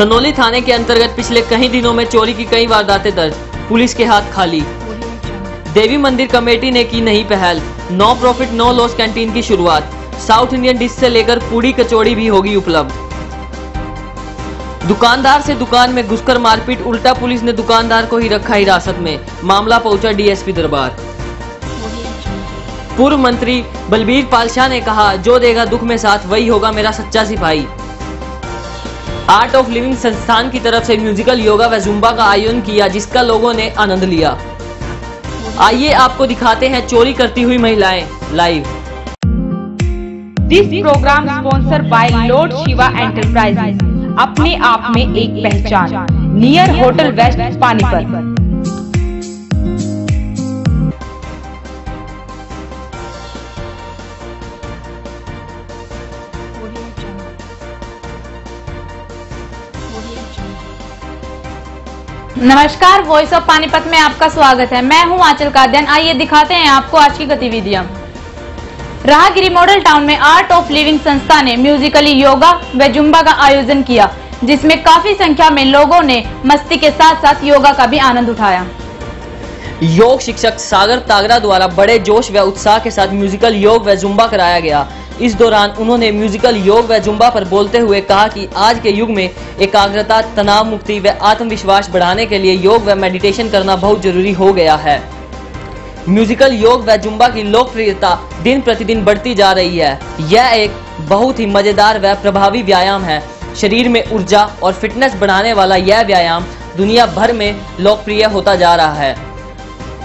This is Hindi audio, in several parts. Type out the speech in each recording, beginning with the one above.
सनोली थाने के अंतर्गत पिछले कई दिनों में चोरी की कई वारदातें दर्ज, पुलिस के हाथ खाली। देवी मंदिर कमेटी ने की नई पहल, no profit no loss canteen की शुरुआत। साउथ इंडियन डिश से लेकर पूड़ी कचौड़ी भी होगी उपलब्ध। दुकानदार से दुकान में घुसकर मारपीट, उल्टा पुलिस ने दुकानदार को ही रखा हिरासत में, मामला पहुंचा डीएसपी दरबार। पूर्व मंत्री बलबीर पाल शाह ने कहा, जो देगा दुख में साथ वही होगा मेरा सच्चा सिपाही। आर्ट ऑफ लिविंग संस्थान की तरफ से म्यूजिकल योगा व जुम्बा का आयोजन किया, जिसका लोगों ने आनंद लिया। आइए आपको दिखाते हैं चोरी करती हुई महिलाएं live. This programme sponsor by lord Shiva enterprises, अपने आप में एक पहचान, नियर होटल वेस्ट पानीपत। नमस्कार, वॉइस ऑफ पानीपत में आपका स्वागत है। मैं हूं आंचल कादियान। आइए दिखाते हैं आपको आज की गतिविधियां। राहगिरी मॉडल टाउन में आर्ट ऑफ लिविंग संस्था ने म्यूजिकली योगा व जुम्बा का आयोजन किया, जिसमें काफी संख्या में लोगों ने मस्ती के साथ साथ योगा का भी आनंद उठाया। योग शिक्षक सागर तागरा द्वारा बड़े जोश व उत्साह के साथ म्यूजिकल योग व जुम्बा कराया गया। इस दौरान उन्होंने म्यूजिकल योग व जुम्बा पर बोलते हुए कहा कि आज के युग में एकाग्रता, तनाव मुक्ति व आत्मविश्वास बढ़ाने के लिए योग व मेडिटेशन करना बहुत जरूरी हो गया है। म्यूजिकल योग व जुम्बा की लोकप्रियता दिन प्रतिदिन बढ़ती जा रही है। यह एक बहुत ही मजेदार व प्रभावी व्यायाम है। शरीर में ऊर्जा और फिटनेस बढ़ाने वाला यह व्यायाम दुनिया भर में लोकप्रिय होता जा रहा है।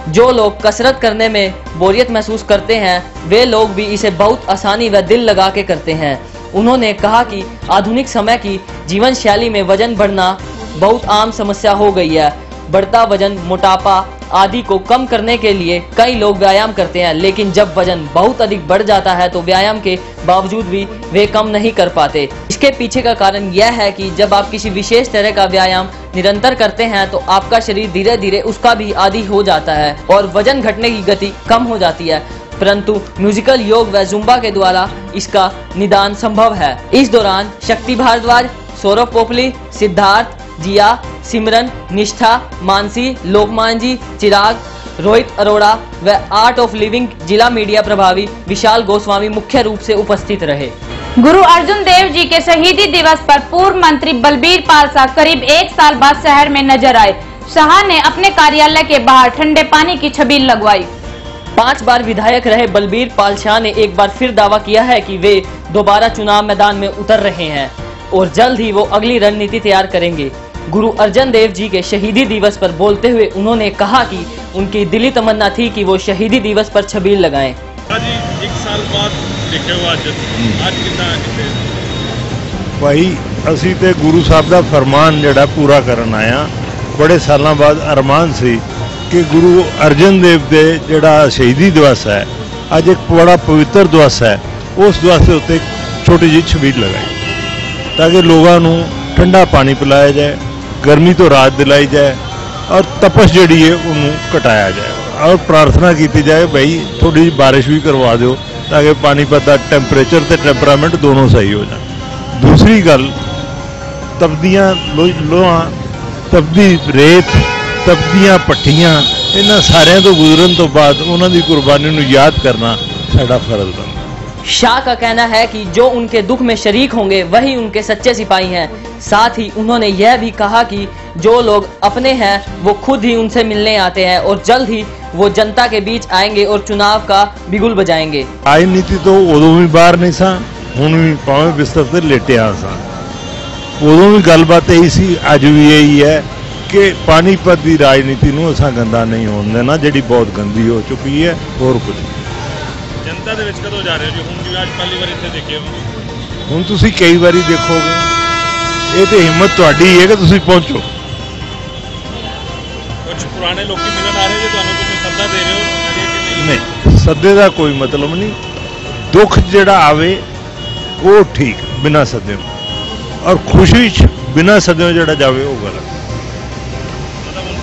जो लोग कसरत करने में बोरियत महसूस करते हैं, वे लोग भी इसे बहुत आसानी व दिल लगा के करते हैं। उन्होंने कहा कि आधुनिक समय की जीवन शैली में वजन बढ़ना बहुत आम समस्या हो गई है। बढ़ता वजन, मोटापा आदि को कम करने के लिए कई लोग व्यायाम करते हैं, लेकिन जब वजन बहुत अधिक बढ़ जाता है तो व्यायाम के बावजूद भी वे कम नहीं कर पाते। इसके पीछे का कारण यह है कि जब आप किसी विशेष तरह का व्यायाम निरंतर करते हैं तो आपका शरीर धीरे धीरे उसका भी आदी हो जाता है और वजन घटने की गति कम हो जाती है। परंतु म्यूजिकल योग व जुम्बा के द्वारा इसका निदान संभव है। इस दौरान शक्ति भारद्वाज, सौरभ पोपली, सिद्धार्थ, जिया, सिमरन, निष्ठा, मानसी, लोकमान जी, चिराग, रोहित अरोड़ा व आर्ट ऑफ लिविंग जिला मीडिया प्रभारी विशाल गोस्वामी मुख्य रूप से उपस्थित रहे। गुरु अर्जुन देव जी के शहीदी दिवस पर पूर्व मंत्री बलबीर पाल शाह करीब 1 साल बाद शहर में नजर आए। शाह ने अपने कार्यालय के बाहर ठंडे पानी की छबील लगवाई। 5 बार विधायक रहे बलबीर पाल शाह ने एक बार फिर दावा किया है कि वे दोबारा चुनाव मैदान में उतर रहे हैं और जल्द ही वो अगली रणनीति तैयार करेंगे। गुरु अर्जुन देव जी के शहीदी दिवस पर बोलते हुए उन्होंने कहा कि उनकी दिली तमन्ना थी कि वो शहीदी दिवस पर छबील लगाएं। जी 1 साल बाद देखे हुआ आज कितना भाई असी ते गुरु साहब का फरमान जड़ा पूरा करन आया। बड़े सालों बाद अरमान सी कि गुरु अर्जन देव दे जड़ा शहीदी दिवस है, अज एक बड़ा पवित्र दिवस है, उस दिवस के उत्ते छोटी जी छबील लगाई ताकि लोगों को ठंडा पानी पिलाया जाए, गर्मी तो राहत दिलाई जाए और तपश जड़ी है उन्होंने घटाया जाए और प्रार्थना की जाए भाई थोड़ी जी बारिश भी करवा दो ताकि पानीपत का टैंपरेचर तो टैंपरामेंट दोनों सही हो जाए। दूसरी गल, तपदियाँ लोहा, तपदी रेत, तपदियाँ पट्ठियाँ, इन्होंने सारिਆਂ तो गुजरन तो बाद उन्होंने कुर्बानी को याद करना साडा फर्ज बनता। शाह का कहना है कि जो उनके दुख में शरीक होंगे वही उनके सच्चे सिपाही हैं। साथ ही उन्होंने यह भी कहा कि जो लोग अपने हैं वो खुद ही उनसे मिलने आते हैं और जल्द ही वो जनता के बीच आएंगे और चुनाव का बिगुल बजाएंगे। राजनीति तो उदों भी बाहर नहीं सा, हुण भी भावें बिस्तर से लेटिया सा, उदों भी गलबात यही सी, अज भी यही है कि पानीपत की राजनीति नूं असां गंदा नहीं होण देना, जिहड़ी बहुत गंदी हो चुकी है। और कुछ जनता दे विच कदों जा रहे हो जी? हुण जिवें अज पहली बार इत्थे देखे हो, हुण तुसीं कई बारी देखोगे। ये तो हिम्मत तुहाडी है कि तुसीं पहुंचो। कुछ पुराने लोग मिलन आ रहे जो तुहानूं कुछ सद्दा दे रहे हो? नहीं, सद्दे का कोई मतलब नहीं। दुख जिहड़ा आवे वो ठीक बिना सद्दे, और खुशी बिना सद्दे जिहड़ा जावे वो गलत।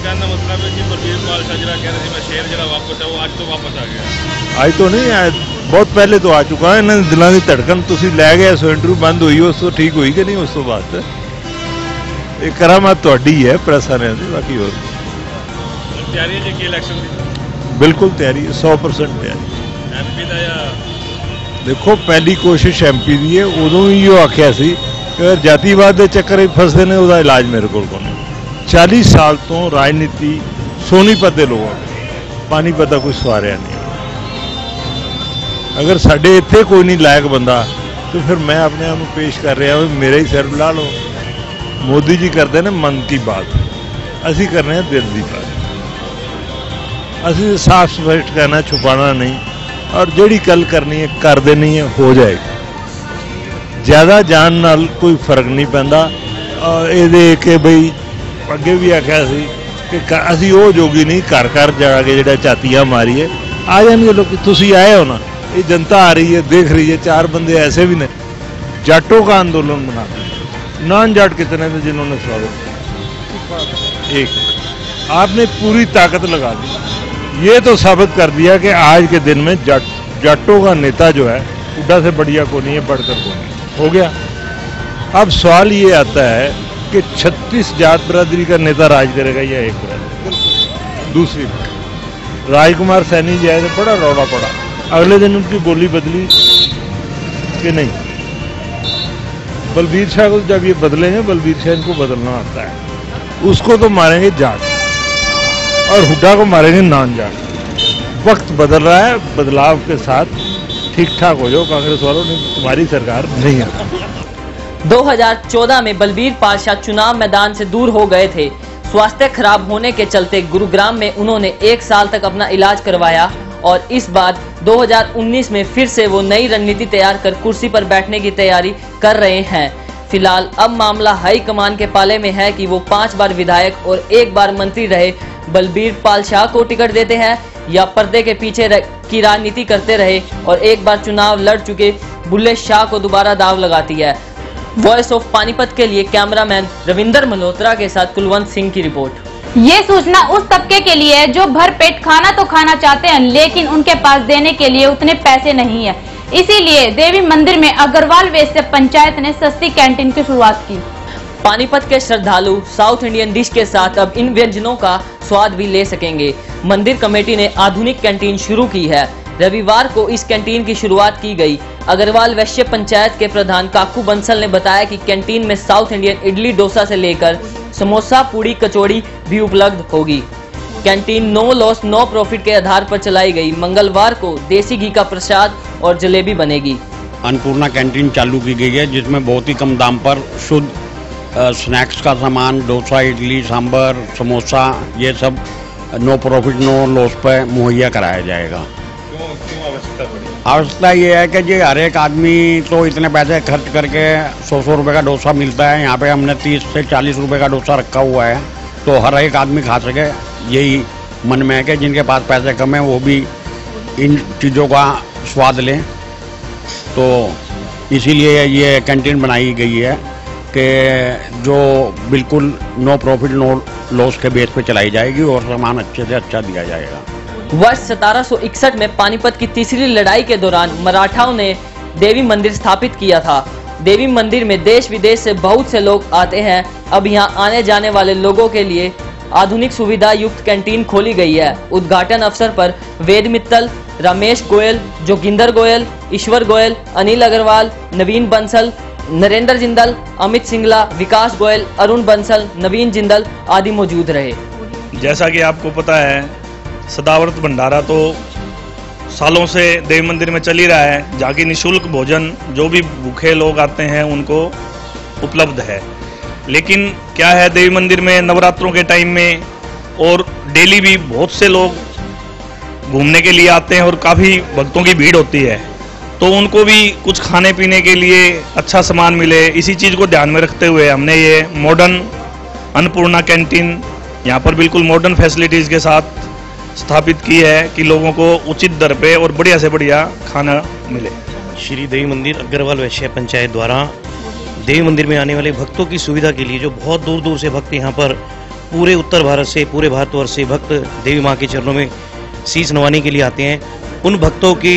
कहने का मतलब है कि बलबीर पाल शाह जिहड़ा कह रहे थे मैं शेर जिहड़ा वापस है वो आज तो वापस आ गया। आज तो नहीं आया, बहुत पहले तो आ चुका है। इन्होंने दिलों की धड़कन तुसी लै गए, सो इंटरव्यू बंद हुई, उस तो ठीक हुई कि नहीं? उस तो बाद ਇਹ ਕਰਾਮਾਤ ਤੁਹਾਡੀ ਹੈ ਪ੍ਰੈਸ ਵਾਲਿਆਂ ਦੀ, ਬਾਕੀ ਹੋਰ ਤਿਆਰੀ ਹੈ ਜੀ ਇਲੈਕਸ਼ਨ ਦੀ? ਬਿਲਕੁਲ ਤਿਆਰੀ ਹੈ, 100% ਤਿਆਰੀ। ਐਮਪੀ ਦਾ ਜਾਂ ਦੇਖੋ ਪਹਿਲੀ ਕੋਸ਼ਿਸ਼ ਐਮਪੀ ਦੀ ਹੈ, ਉਦੋਂ ਹੀ ਉਹ ਆਖਿਆ ਸੀ ਕਿ ਅਗਰ ਜਾਤੀਵਾਦ ਦੇ ਚੱਕਰ ਵਿੱਚ ਫਸਦੇ ਨੇ ਉਹਦਾ ਇਲਾਜ ਮੇਰੇ ਕੋਲ ਕੋਈ ਨਹੀਂ। 40 ਸਾਲ ਤੋਂ ਰਾਜਨੀਤੀ ਸੋਨੀਪਤ ਦੇ ਲੋਕਾਂ ਪਾਣੀਪਤ ਦਾ ਕੋਈ ਸਵਾਰਿਆ ਨਹੀਂ। ਅਗਰ ਸਾਡੇ ਇੱਥੇ ਕੋਈ ਨਹੀਂ ਲਾਇਕ ਬੰਦਾ तो फिर मैं अपने आप को पेश कर रहा हूँ, मेरा ही सिर ला लो। मोदी जी करते हैं मन की बात, असी कर रहे हैं दिल की बात। असी साफ स्पष्ट कहना, छुपाना नहीं, और जिहड़ी गल करनी है कर देनी है, हो जाएगी। ज़्यादा जान नाल कोई फर्क नहीं पैंदा। ये कि बई अगे भी आख्या सी कि असी वो जोगी नहीं, घर घर जाके जिहड़ा झातियां मारीए। आ जाएंगे लोग, तुसी आए हो ना, ये जनता आ रही है, देख रही है। 4 बंदे ऐसे भी ने जाटों का आंदोलन बना, नॉन जाट कितने थे जिन्होंने स्वागत किया? एक। आपने पूरी ताकत लगा दी, ये तो साबित कर दिया कि आज के दिन में जाटों का नेता जो है उड्डा से बढ़िया को नहीं है, बढ़कर को नहीं। हो गया। अब सवाल ये आता है कि 36 जाट बिरादरी का नेता राज करेगा या एक बिरादरी? दूसरी बात, राजकुमार सैनी जी आए तो बड़ा रौला पड़ा, अगले दिन उनकी बोली बदली कि नहीं। बलबीर शाह को जब ये बदलेंगे, बलबीर शाह इनको बदलना आता है, उसको तो मारेंगे जाट और हुड्डा को मारेंगे नॉन जाट। वक्त बदल रहा है, बदलाव के साथ ठीक ठाक हो जाओ कांग्रेस वालों, नहीं तुम्हारी सरकार नहीं है। 2014 में बलबीर पातशाह चुनाव मैदान से दूर हो गए थे। स्वास्थ्य खराब होने के चलते गुरुग्राम में उन्होंने 1 साल तक अपना इलाज करवाया और इस बार 2019 में फिर से वो नई रणनीति तैयार कर कुर्सी पर बैठने की तैयारी कर रहे हैं। फिलहाल अब मामला हाई कमान के पाले में है कि वो 5 बार विधायक और 1 बार मंत्री रहे बलबीर पातशाह को टिकट देते हैं या पर्दे के पीछे की राजनीति करते रहे और 1 बार चुनाव लड़ चुके बुल्ले शाह को दोबारा दाव लगाती है। वॉइस ऑफ पानीपत के लिए कैमरामैन रविंदर मल्होत्रा के साथ कुलवंत सिंह की रिपोर्ट। ये सूचना उस तबके के लिए है जो भर पेट खाना तो खाना चाहते हैं, लेकिन उनके पास देने के लिए उतने पैसे नहीं है। इसीलिए देवी मंदिर में अग्रवाल वैश्य पंचायत ने सस्ती कैंटीन की शुरुआत की। पानीपत के श्रद्धालु साउथ इंडियन डिश के साथ अब इन व्यंजनों का स्वाद भी ले सकेंगे। मंदिर कमेटी ने आधुनिक कैंटीन शुरू की है। रविवार को इस कैंटीन की शुरुआत की गई। अग्रवाल वैश्य पंचायत के प्रधान काकू बंसल ने बताया कि कैंटीन में साउथ इंडियन इडली डोसा से लेकर समोसा पूड़ी कचौड़ी भी उपलब्ध होगी। Canteen no loss no profit के आधार पर चलाई गई। मंगलवार को देसी घी का प्रसाद और जलेबी बनेगी। अन्नपूर्णा कैंटीन चालू की गई है जिसमें बहुत ही कम दाम पर शुद्ध स्नैक्स का सामान, डोसा, इडली, सांभर, समोसा, ये सब नो प्रॉफिट नो लॉस पर मुहैया कराया जाएगा। आवश्यकता ये है कि जी हर एक आदमी तो इतने पैसे खर्च करके 100 रुपये का डोसा मिलता है, यहाँ पे हमने 30 से 40 रुपये का डोसा रखा हुआ है, तो हर एक आदमी खा सके। यही मन में है कि जिनके पास पैसे कम है वो भी इन चीज़ों का स्वाद लें। तो इसीलिए ये कैंटीन बनाई गई है कि जो बिल्कुल नो प्रॉफिट नो लॉस के बेस पे चलाई जाएगी और सामान अच्छे से अच्छा दिया जाएगा। वर्ष 1761 में पानीपत की तीसरी लड़ाई के दौरान मराठाओं ने देवी मंदिर स्थापित किया था। देवी मंदिर में देश विदेश से बहुत से लोग आते हैं। अब यहाँ आने जाने वाले लोगों के लिए आधुनिक सुविधा युक्त कैंटीन खोली गई है। उद्घाटन अवसर पर वेद मित्तल, रमेश गोयल, जोगिंदर गोयल, ईश्वर गोयल, अनिल अग्रवाल, नवीन बंसल, नरेंद्र जिंदल, अमित सिंगला, विकास गोयल, अरुण बंसल, नवीन जिंदल आदि मौजूद रहे। जैसा कि आपको पता है सदाव्रत भंडारा तो सालों से देवी मंदिर में चल ही रहा है, जहाँ की निःशुल्क भोजन जो भी भूखे लोग आते हैं उनको उपलब्ध है। लेकिन क्या है, देवी मंदिर में नवरात्रों के टाइम में और डेली भी बहुत से लोग घूमने के लिए आते हैं और काफ़ी भक्तों की भीड़ होती है, तो उनको भी कुछ खाने पीने के लिए अच्छा सामान मिले, इसी चीज़ को ध्यान में रखते हुए हमने ये मॉडर्न अन्नपूर्णा कैंटीन यहाँ पर बिल्कुल मॉडर्न फैसिलिटीज़ के साथ स्थापित की है कि लोगों को उचित दर पे और बढ़िया से बढ़िया खाना मिले। श्री देवी मंदिर अग्रवाल वैश्य पंचायत द्वारा देवी मंदिर में आने वाले भक्तों की सुविधा के लिए, जो बहुत दूर दूर से भक्त यहाँ पर पूरे उत्तर भारत से, पूरे भारतवर्ष से भक्त देवी माँ के चरणों में शीश नवाने के लिए आते हैं, उन भक्तों की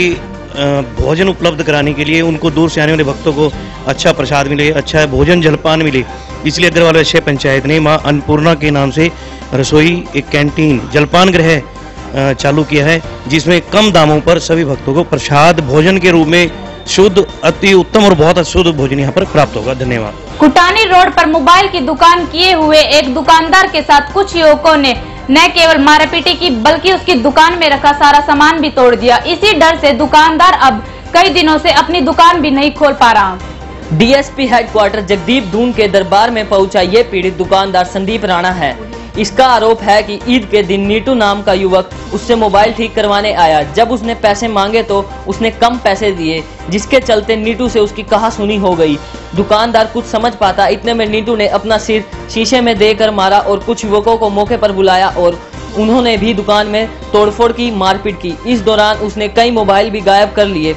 भोजन उपलब्ध कराने के लिए, उनको दूर से आने वाले भक्तों को अच्छा प्रसाद मिले, अच्छा भोजन जलपान मिले, इसलिए अग्रवाल वैश्य पंचायत ने मां अन्नपूर्णा के नाम से रसोई, एक कैंटीन, जलपान गृह चालू किया है, जिसमें कम दामों पर सभी भक्तों को प्रसाद भोजन के रूप में शुद्ध, अति उत्तम और बहुत शुद्ध भोजन यहाँ पर प्राप्त होगा। धन्यवाद। कुटानी रोड पर मोबाइल की दुकान किए हुए एक दुकानदार के साथ कुछ युवकों ने न केवल मारपीटी की बल्कि उसकी दुकान में रखा सारा सामान भी तोड़ दिया। इसी डर से दुकानदार अब कई दिनों से अपनी दुकान भी नहीं खोल पा रहा। डीएसपी हेडक्वार्टर जगदीप दून के दरबार में पहुंचा ये पीड़ित दुकानदार संदीप राणा है। इसका आरोप है कि ईद के दिन नीटू नाम का युवक उससे मोबाइल ठीक करवाने आया। जब उसने पैसे मांगे तो उसने कम पैसे दिए, जिसके चलते नीटू से उसकी कहासुनी हो गई। दुकानदार कुछ समझ पाता, इतने में नीटू ने अपना सिर शीशे में देकर मारा और कुछ युवकों को मौके पर बुलाया और उन्होंने भी दुकान में तोड़फोड़ की, मारपीट की। इस दौरान उसने कई मोबाइल भी गायब कर लिए।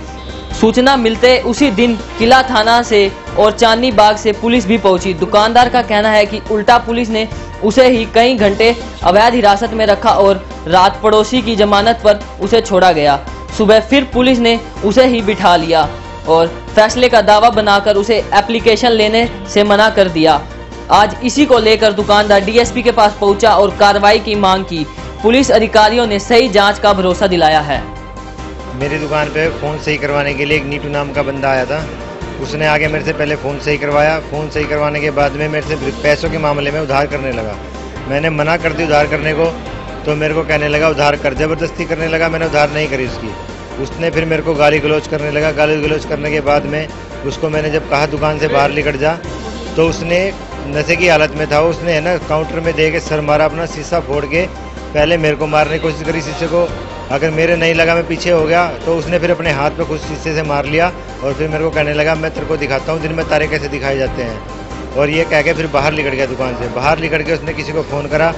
सूचना मिलते उसी दिन किला थाना से और चांदनी बाग से पुलिस भी पहुंची। दुकानदार का कहना है कि उल्टा पुलिस ने उसे ही कई घंटे अवैध हिरासत में रखा और रात पड़ोसी की जमानत पर उसे छोड़ा गया। सुबह फिर पुलिस ने उसे ही बिठा लिया और फैसले का दावा बनाकर उसे एप्लीकेशन लेने से मना कर दिया। आज इसी को लेकर दुकानदार डीएसपी के पास पहुंचा और कार्रवाई की मांग की। पुलिस अधिकारियों ने सही जांच का भरोसा दिलाया है। मेरी दुकान पे फ़ोन सही करवाने के लिए एक नीटू नाम का बंदा आया था। उसने आगे मेरे से पहले फ़ोन सही करवाया। फ़ोन सही करवाने के बाद में मेरे से पैसों के मामले में उधार करने लगा। मैंने मना कर दी उधार करने को, तो मेरे को कहने लगा उधार कर, ज़बरदस्ती करने लगा। मैंने उधार नहीं करी उसकी। उसने फिर मेरे को गाली गलौज करने लगा। गाली गलौज करने के बाद में उसको मैंने जब कहा दुकान से बाहर निकल जा, तो उसने नशे की हालत में था। उसने है ना काउंटर में दे के सर मारा, अपना शीशा फोड़ के पहले मेरे को मारने की कोशिश करी शीशे को। अगर मेरे नहीं लगा, मैं पीछे हो गया, तो उसने फिर अपने हाथ पे कुछ शीशे से मार लिया और फिर मेरे को कहने लगा मैं तेरे को दिखाता हूँ दिन में तारे कैसे दिखाए जाते हैं। और ये कह के फिर बाहर निकल गया दुकान से। बाहर निकल के उसने किसी को फ़ोन करा।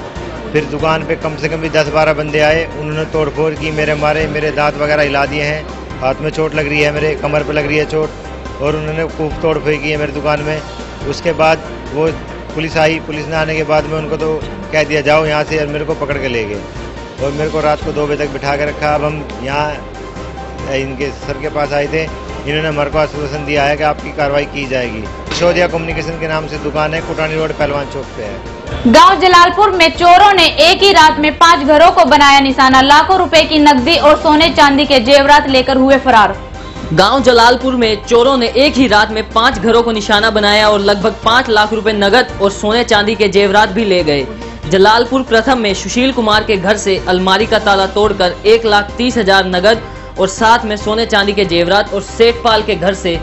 फिर दुकान पे कम से कम भी 10-12 बंदे आए। उन्होंने तोड़फोड़ की, मेरे मारे, मेरे दांत वगैरह हिला दिए हैं, हाथ में चोट लग रही है, मेरे कमर पे लग रही है चोट, और उन्होंने खूब तोड़फोड़ की है मेरी दुकान में। उसके बाद वो पुलिस आई। पुलिस ने आने के बाद में उनको तो कह दिया जाओ यहाँ से, और मेरे को पकड़ के ले गए और मेरे को रात को 2 बजे तक बिठा के रखा। अब हम यहाँ इनके सर के पास आए थे। इन्होंने हमारे को आश्वासन दिया है कि आपकी कार्रवाई की जाएगी। शोधिया कम्युनिकेशन के नाम से दुकान है, कुटानी रोड पहलवान चौक पे है। गांव जलालपुर में चोरों ने एक ही रात में 5 घरों को बनाया निशाना। लाखों रुपए की नकदी और सोने चांदी के जेवरात लेकर हुए फरार। गांव जलालपुर में चोरों ने एक ही रात में 5 घरों को निशाना बनाया और लगभग 5 लाख रुपए नगद और सोने चांदी के जेवरात भी ले गए। जलालपुर प्रथम में सुशील कुमार के घर से अलमारी का ताला तोड़कर 1,30,000 नगद और साथ में सोने चांदी के जेवरात, और सेठपाल के घर से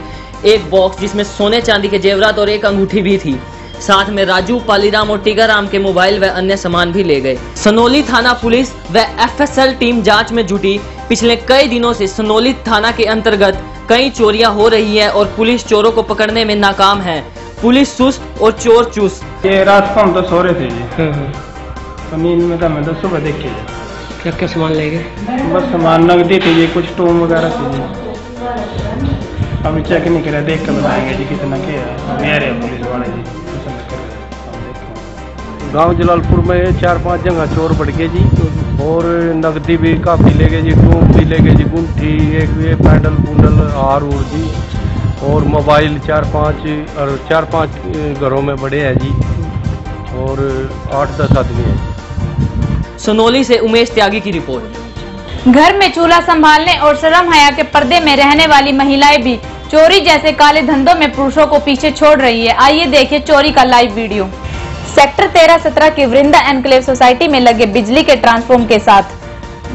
एक बॉक्स जिसमें सोने चांदी के जेवरात और एक अंगूठी भी थी। साथ में राजू, पालीराम और टीकाराम के मोबाइल व अन्य सामान भी ले गए। सनोली थाना पुलिस व एफएसएल टीम जांच में जुटी। पिछले कई दिनों से सनोली थाना के अंतर्गत कई चोरियां हो रही है और पुलिस चोरों को पकड़ने में नाकाम है। पुलिस सुस्त और चोर चुस्त। ये रात को हम तो सो रहे थे जी, तो नींद में था। मैं तो सुबह देखे क्या क्या सामान ले गए? बस सामान नकदी थी जी, कुछ टूम वगैरह थी जी। अभी चेक नहीं करा, देख कर बताएंगे जी कितना क्या है। पुलिस वाले जी गांव जलालपुर में 4-5 जगह चोर बढ़ गए जी, और नकदी भी काफ़ी ले गए जी, टूम भी ले गए जी, गुंठी, एक ये पैडल पुंडल, हार उड़ जी, और मोबाइल 4-5 घरों में बड़े हैं जी, और 8-10 आदमी हैं। सनोली से उमेश त्यागी की रिपोर्ट। घर में चूल्हा संभालने और शर्म हया के पर्दे में रहने वाली महिलाएं भी चोरी जैसे काले धंधों में पुरुषों को पीछे छोड़ रही है। आइए देखिए चोरी का लाइव वीडियो। सेक्टर 13-17 की वृंदा एनक्लेव सोसाइटी में लगे बिजली के ट्रांसफॉर्मर के साथ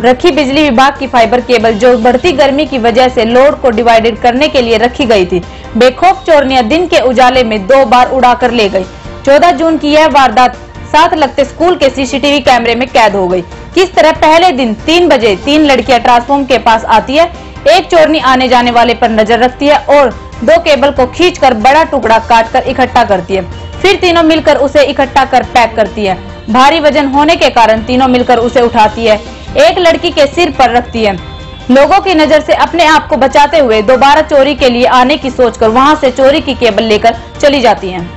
रखी बिजली विभाग की फाइबर केबल, जो बढ़ती गर्मी की वजह से लोड को डिवाइडेड करने के लिए रखी गई थी, बेखौफ चोरनियां दिन के उजाले में 2 बार उड़ाकर ले गई। 14 जून की यह वारदात साथ लगते स्कूल के सीसीटीवी कैमरे में कैद हो गई। किस तरह पहले दिन 3 बजे 3 लड़कियां ट्रांसफॉर्मर के पास आती है, एक चोरनी आने जाने वाले पर नजर रखती है और 2 केबल को खींचकर बड़ा टुकड़ा काटकर इकट्ठा करती है। फिर तीनों मिलकर उसे इकट्ठा कर पैक करती है। भारी वजन होने के कारण तीनों मिलकर उसे उठाती है, एक लड़की के सिर पर रखती है। लोगों की नजर से अपने आप को बचाते हुए दोबारा चोरी के लिए आने की सोचकर वहां से चोरी की केबल लेकर चली जाती हैं।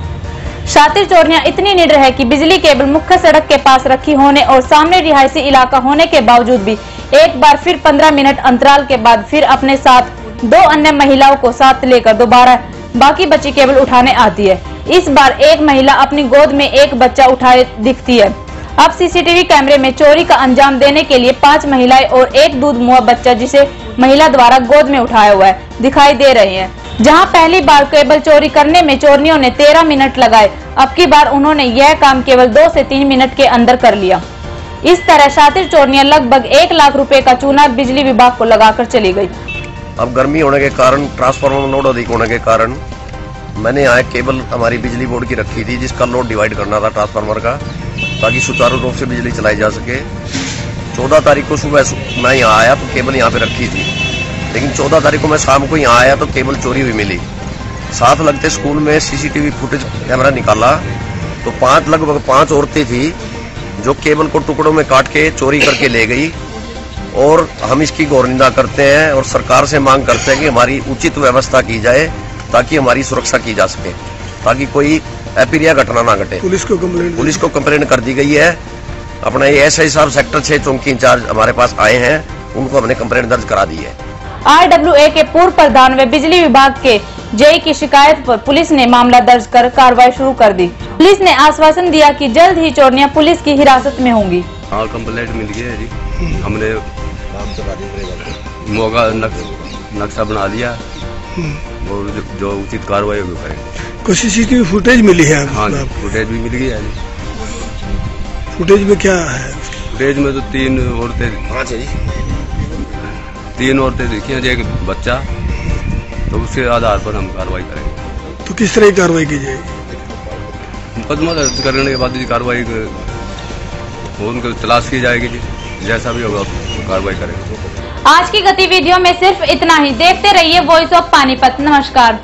शातिर चोरियां इतनी निडर है कि बिजली केबल मुख्य सड़क के पास रखी होने और सामने रिहायशी इलाका होने के बावजूद भी एक बार फिर 15 मिनट अंतराल के बाद फिर अपने साथ 2 अन्य महिलाओं को साथ लेकर दोबारा बाकी बची केबल उठाने आती है। इस बार एक महिला अपनी गोद में एक बच्चा उठाए दिखती है। अब सीसीटीवी कैमरे में चोरी का अंजाम देने के लिए 5 महिलाएं और एक दूध मुआ बच्चा जिसे महिला द्वारा गोद में उठाया हुआ है दिखाई दे रहे हैं। जहां पहली बार केबल चोरी करने में चोरनियों ने 13 मिनट लगाए, अब की बार उन्होंने यह काम केवल 2 से 3 मिनट के अंदर कर लिया। इस तरह शातिर चोरनियां लगभग 1 लाख रुपए का चूना बिजली विभाग को लगाकर चली गई। अब गर्मी होने के कारण, ट्रांसफार्मर लोड अधिक होने के कारण मैंने यहाँ केबल हमारी बिजली बोर्ड की रखी थी, जिसका लोड डिवाइड करना था ट्रांसफार्मर का, ताकि सुचारू रूप से बिजली चलाई जा सके। 14 तारीख को सुबह मैं यहाँ आया तो केबल यहाँ पे रखी थी, लेकिन 14 तारीख को मैं शाम को यहाँ आया तो केबल चोरी हुई मिली। साथ लगते स्कूल में सीसीटीवी फुटेज कैमरा निकाला तो लगभग 5 औरतें थी जो केबल को टुकड़ों में काट के चोरी करके ले गई। और हम इसकी गौर निंदा करते हैं और सरकार से मांग करते हैं कि हमारी उचित व्यवस्था की जाए ताकि हमारी सुरक्षा की जा सके, ताकि कोई अप्रिय घटना ना घटे। पुलिस को कंप्लेंट कर दी गई है। अपना एएसआई साहब सेक्टर 6 चौकी इंचार्ज हमारे पास आए हैं, उनको हमने कंप्लेंट दर्ज करा दी है। RWA के पूर्व प्रधान व बिजली विभाग के जेई की शिकायत पर पुलिस ने मामला दर्ज कर कार्रवाई शुरू कर दी। पुलिस ने आश्वासन दिया कि जल्द ही चोरनियां पुलिस की हिरासत में होंगी। हाँ, कंप्लेंट मिल गई है जी। हमने मौका नक्शा बना लिया और जो उचित कार्रवाई होगी करेंगे। कुछ सीसीटीवी फुटेज मिली है? हाँ, फुटेज भी मिल गई है। फुटेज में क्या है? फुटेज में तो 3 औरतें देखी हैं, एक बच्चा, तो उसके आधार पर हम कार्रवाई करेंगे। तो किस तरह की कार्रवाई की जाएगी? मुकदमा दर्ज करने के बाद कार्रवाई उनको तलाश की जाएगी जी, जैसा भी होगा कार्रवाई करेंगे। आज की गतिविधियों में सिर्फ इतना ही। देखते रहिए वॉइस ऑफ पानीपत। नमस्कार।